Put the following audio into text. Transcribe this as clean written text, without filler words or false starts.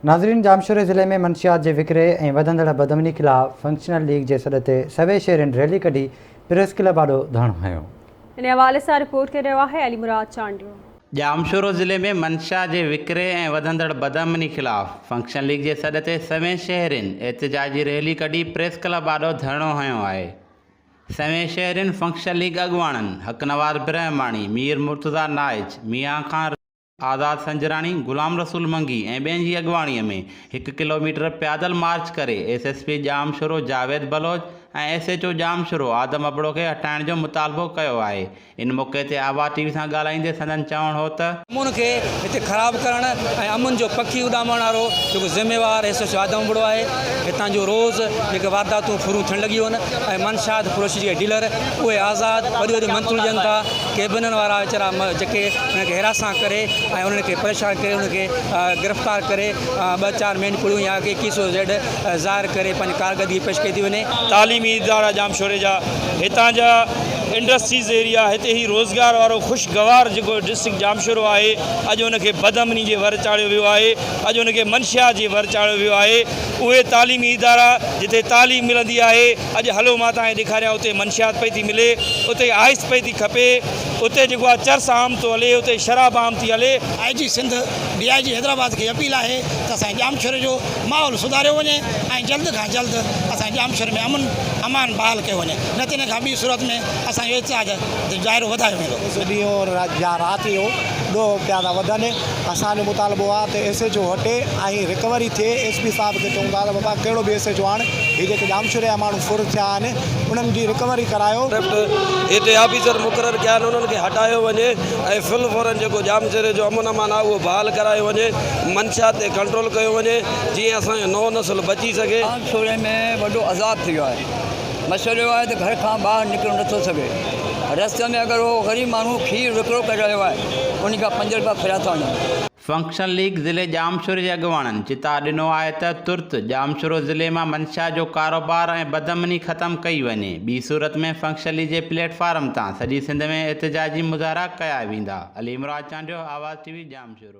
नाज़रीन, जामशोरे ज़िले में मंशियात जे विकिरे ऐं वधंदड़ बदमनी ख़िलाफ़ फंक्शनल लीग जे सॾ ते सवे शहरनि रैली कढी प्रेस क्लब आॾो धरणो हयो। इन हवाले से रिपोर्ट कर रहा है अली मुराद चांडियो। जामशोरो ज़िले में मंशा जे विकिरे ऐं वधंदड़ बदमनी ख़िलाफ़ फंक्शनल लीग जे सॾ ते सवे शहरनि एहतिजाजी रैली कढी प्रेस क्लब आॾो धरणो हयो आहे। सवे शहरनि फंक्शनल लीग अॻुवाणनि हक़नवाज़ ब्रह्माणी, मीर मुर्तज़ा नाइज, मियां खां आज़ाद संजरानी, गुलाम रसूल मंगी ऐं ॿियनि जी अॻुवाणीअ में 1 किलोमीटर पैदल मार्च करे एसएसपी जामशोरो जावेद बलोच ऐं एसएचओ जामशोरो आदम अबड़ो खे हटाइण जो मुतालबो कयो आहे। इन मौक़े ते आवाज़ टीवी सां ॻाल्हाईंदे संदन चवणु हो त अमुन खे हिते ख़राबु करणु ऐं अमुन जो पखी उॾामण वारो जेको ज़िम्मेवार एसएचओ आदम अबड़ो आहे। हितां जो रोज़ जेके वारदातूं फुरूं थियणु लॻियूं आहिनि ऐं मंशात फ़रोशी जे डीलर उहे आज़ादु वॾियूं वॾियूं मंतूं ॾियनि था। केबिननि वारा वीचारा जेके उनखे हिरासां करे ऐं उन्हनि खे परेशान करे उनखे गिरफ़्तार करे 2-4 मेंढपुड़ियूं या 2100 ज़ेड ज़ाहिर करे पंहिंजी कारकर्दगी पेश कई थी वञे। तालीमी इदारा जामशोरे जा हितां जा इंडस्ट्रीज़ एरिया हिते ही रोज़गार वारो ख़ुशगवार जेको डिस्ट्रिक्ट जामशोरो आहे अॼु उनखे बदमनी जे वर चाढ़ियो वियो आहे। अॼु उनखे मंशिया जे वर चाढ़ियो वियो आहे। उहे तालीमी इदारा जिते तालीम मिलंदी आहे, अॼु हलो मां तव्हांखे ॾेखारियां उते मंशियात पई थी मिले, उते आइस पई थी खपे, उते जेको आहे चर्स आम थो हले, उते शराब आम थी हले। IG सिंध DIG हैदराबाद खे अपील आहे त असांजे जामशोरे जो माहौल सुधारियो वञे ऐं जल्द खां जल्द असांजे जामशोरे में अमान बहाल कयो वञे, न त इन खां ॿी सूरत में असांजो एहतिजाज दाइरो वधायो वेंदो। ॾींहुं या राति जो ॾोह पिया था वधनि। असांजो मुतालबो आहे त SHO हटे ऐं रिकवरी थिए। SP साहिब खे चऊं था त बाबा कहिड़ो बि SHO आणे, हीअ जेके जामशोरे जा माण्हू फुर थिया आहिनि उन्हनि जी रिकवरी करायो। हिते ऑफिसर मुक़ररु कया आहिनि, उन्हनि खे हटायो वञे ऐं फुल फौरन जेको जामशोरे जो अमन अमान आहे उहो बहाल करायो वञे, मंशा ते कंट्रोल कयो वञे जीअं असांजो नओं नस्ल बची सघे। जामशोरे में वॾो अज़ाब थी वियो आहे। मसइलो आहे त घर खां ॿाहिरि निकिरो नथो सघे। रस्ते में अगरि उहो ग़रीब माण्हू खीर विकिरो करे रहियो आहे उन खां 5 रुपया फिरिया था वञनि। फंक्शनल लीग ज़िले जामशोरे जे अॻुवाणनि चिता ॾिनो आहे त तुर्त जामशोरो ज़िले मां मंशा जो कारोबार ऐं बदमनी ख़तमु कई वञे। ॿी सूरत में फंक्शनल लीग जे प्लेटफार्म तां सॼी सिंध में एहतिजाजी मुज़ाहरा कया वेंदा। अली मुराद चांडियो, आवाज़ TV, जामशोरो।